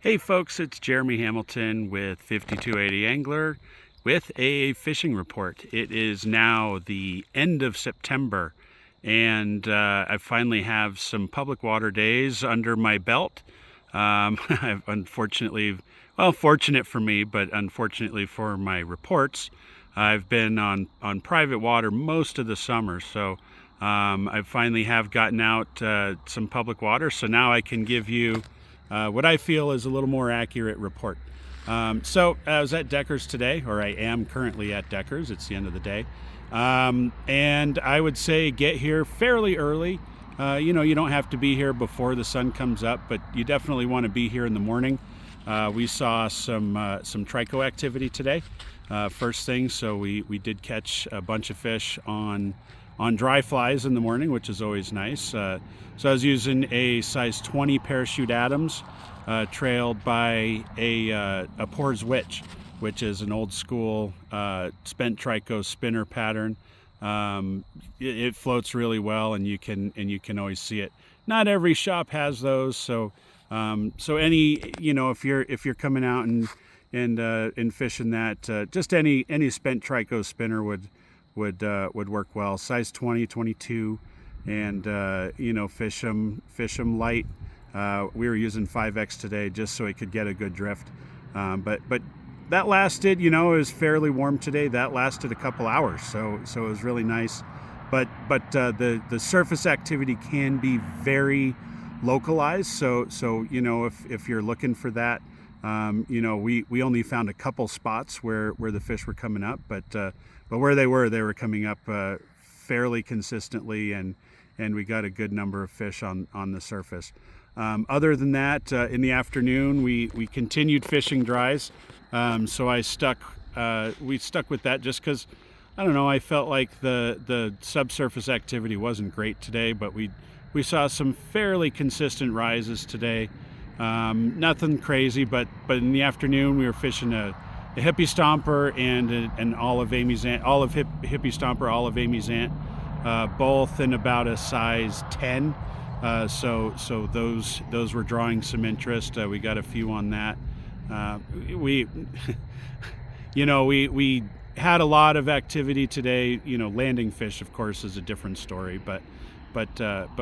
Hey folks, it's Jeremy Hamilton with 5280 Angler with a fishing report. It is now the end of September and I finally have some public water days under my belt. I've unfortunately, well, fortunate for me, but unfortunately for my reports, I've been on private water most of the summer. So I finally have gotten out some public water. So now I can give you what I feel is a little more accurate report. So I was at Deckers today, or I am currently at Deckers. It's the end of the day. And I would say get here fairly early. You don't have to be here before the sun comes up, but you definitely want to be here in the morning. We saw some trico activity today, first thing. So we did catch a bunch of fish on dry flies in the morning, which is always nice. So I was using a size 20 parachute Adams, trailed by a Poor's Witch, which is an old school spent trico spinner pattern. It floats really well, and you can always see it. Not every shop has those, so any if you're coming out and fishing that, just any spent trico spinner would work well. Size 20, 22, and fish them light. We were using 5X today just so it could get a good drift. But that lasted, it was fairly warm today. That lasted a couple hours, so it was really nice. But the surface activity can be very localized. So if you're looking for that, we only found a couple spots where the fish were coming up, but where they were coming up fairly consistently, and we got a good number of fish on the surface. Other than that, in the afternoon, we continued fishing dries. So we stuck with that just because, I don't know, I felt like the subsurface activity wasn't great today, but we saw some fairly consistent rises today. Nothing crazy, but in the afternoon we were fishing a hippie stomper and an olive amyzant, hippie stomper, olive amyzant, both in about a size 10. So those were drawing some interest. We got a few on that. We had a lot of activity today. Landing fish, of course, is a different story, but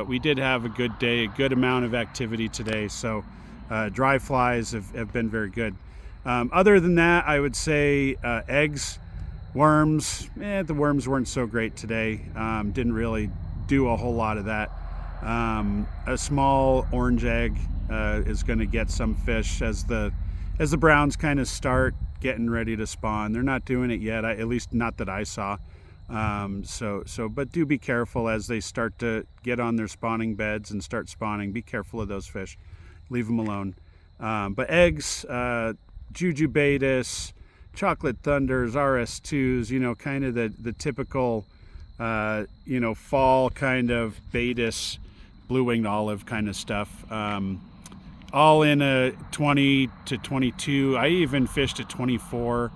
we did have a good day, a good amount of activity today. So dry flies have been very good. Other than that, I would say eggs, worms. The worms weren't so great today. Didn't really do a whole lot of that. A small orange egg is going to get some fish as the browns kind of start getting ready to spawn. They're not doing it yet, at least not that I saw. But do be careful as they start to get on their spawning beds and start spawning. Be careful of those fish. Leave them alone. But eggs, Jujubatus, Chocolate Thunders, RS2s, kind of the typical, fall kind of Baetis, blue-winged olive kind of stuff. All in a 20 to 22. I even fished at 24.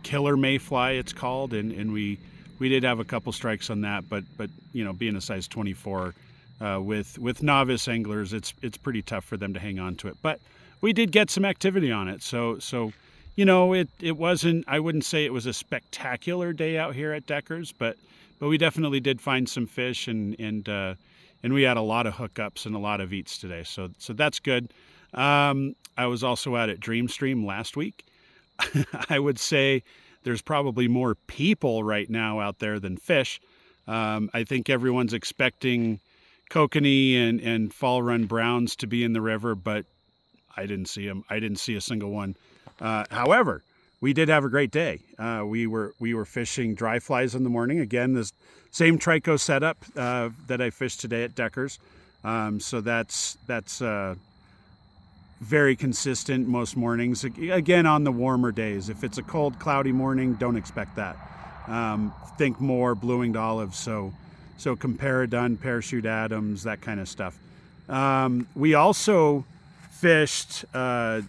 Killer mayfly, it's called, and we did have a couple strikes on that, but being a size 24, with novice anglers, it's pretty tough for them to hang on to it. But we did get some activity on it, so it wasn't, I wouldn't say it was a spectacular day out here at Deckers, but we definitely did find some fish, and we had a lot of hookups and a lot of eats today, so that's good. I was also out at Dreamstream last week. I would say there's probably more people right now out there than fish. I think everyone's expecting kokanee and fall run browns to be in the river, but I didn't see them. I didn't see a single one. However, we did have a great day. We were fishing dry flies in the morning. Again, this same trico setup that I fished today at Deckers. So that's very consistent most mornings. Again, on the warmer days. If it's a cold, cloudy morning, don't expect that. Think more blue-winged olives. So Comparadun, Parachute Adams, that kind of stuff. We also fished a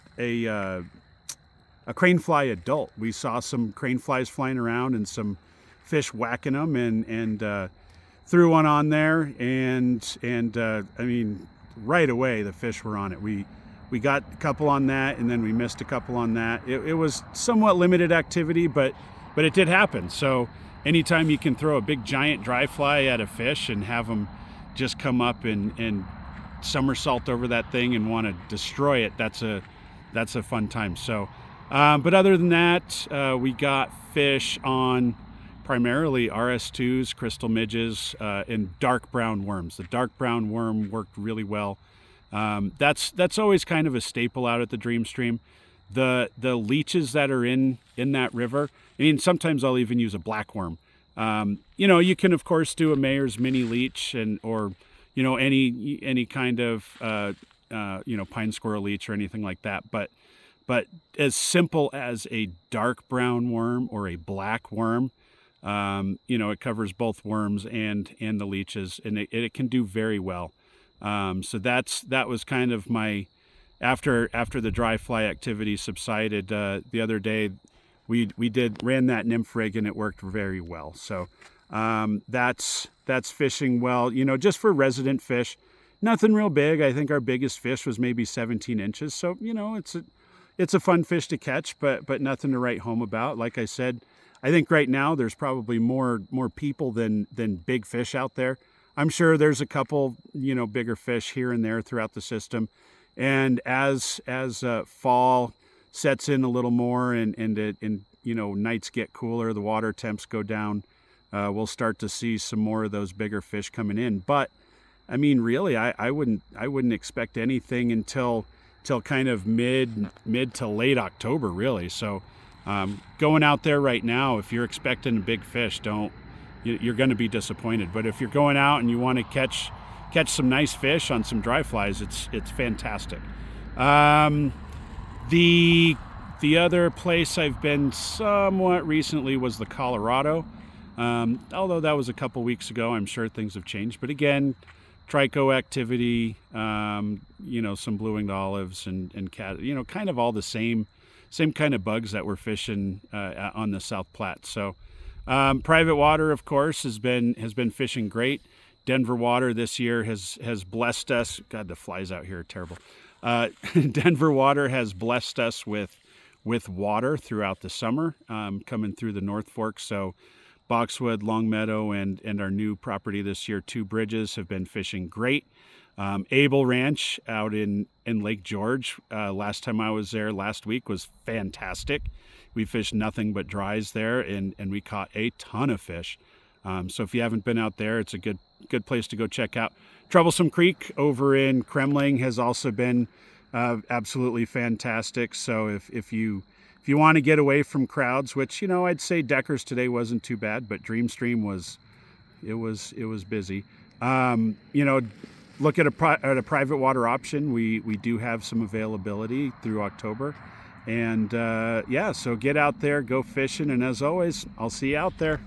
cranefly adult. We saw some craneflies flying around and some fish whacking them, and threw one on there, and I mean, right away the fish were on it. We we got a couple on that, and then we missed a couple on that. It was somewhat limited activity, but it did happen. So anytime you can throw a big giant dry fly at a fish and have them just come up and somersault over that thing and want to destroy it, that's a fun time. So but other than that, we got fish on primarily RS2s, crystal midges, and dark brown worms. The dark brown worm worked really well. That's always kind of a staple out at the Dream Stream. The leeches that are in that river, I mean, sometimes I'll even use a black worm. You can of course do a Mayer's mini leech or any kind of pine squirrel leech or anything like that. But as simple as a dark brown worm or a black worm, it covers both worms and the leeches, and it can do very well. So that was kind of my, after the dry fly activity subsided, the other day we ran that nymph rig and it worked very well. So that's fishing well, just for resident fish, nothing real big. I think our biggest fish was maybe 17 inches. So, it's a fun fish to catch, but nothing to write home about. Like I said, I think right now there's probably more people than big fish out there. I'm sure there's a couple, bigger fish here and there throughout the system. And as fall sets in a little more and nights get cooler, the water temps go down, we'll start to see some more of those bigger fish coming in. But I mean, really, I wouldn't expect anything until kind of mid to late October, really. So going out there right now, if you're expecting a big fish, you're going to be disappointed. But if you're going out and you want to catch some nice fish on some dry flies, it's fantastic. The other place I've been somewhat recently was the Colorado. Although that was a couple weeks ago, I'm sure things have changed. But again, trico activity, some blue-winged olives and cat, kind of all the same kind of bugs that we're fishing on the South Platte. So private water, of course, has been fishing great. Denver water this year has blessed us. God, the flies out here are terrible. Denver water has blessed us with water throughout the summer, coming through the North Fork. So Boxwood, Longmeadow, and our new property this year, Two Bridges, have been fishing great. Able Ranch out in Lake George, last time I was there last week, was fantastic. We fished nothing but dries there, and we caught a ton of fish. So if you haven't been out there, it's a good place to go check out. Troublesome Creek over in Kremling has also been absolutely fantastic. So if you want to get away from crowds, which I'd say Deckers today wasn't too bad, but Dream Stream was busy. Look at a private water option. We do have some availability through October, and so get out there, go fishing, and as always, I'll see you out there.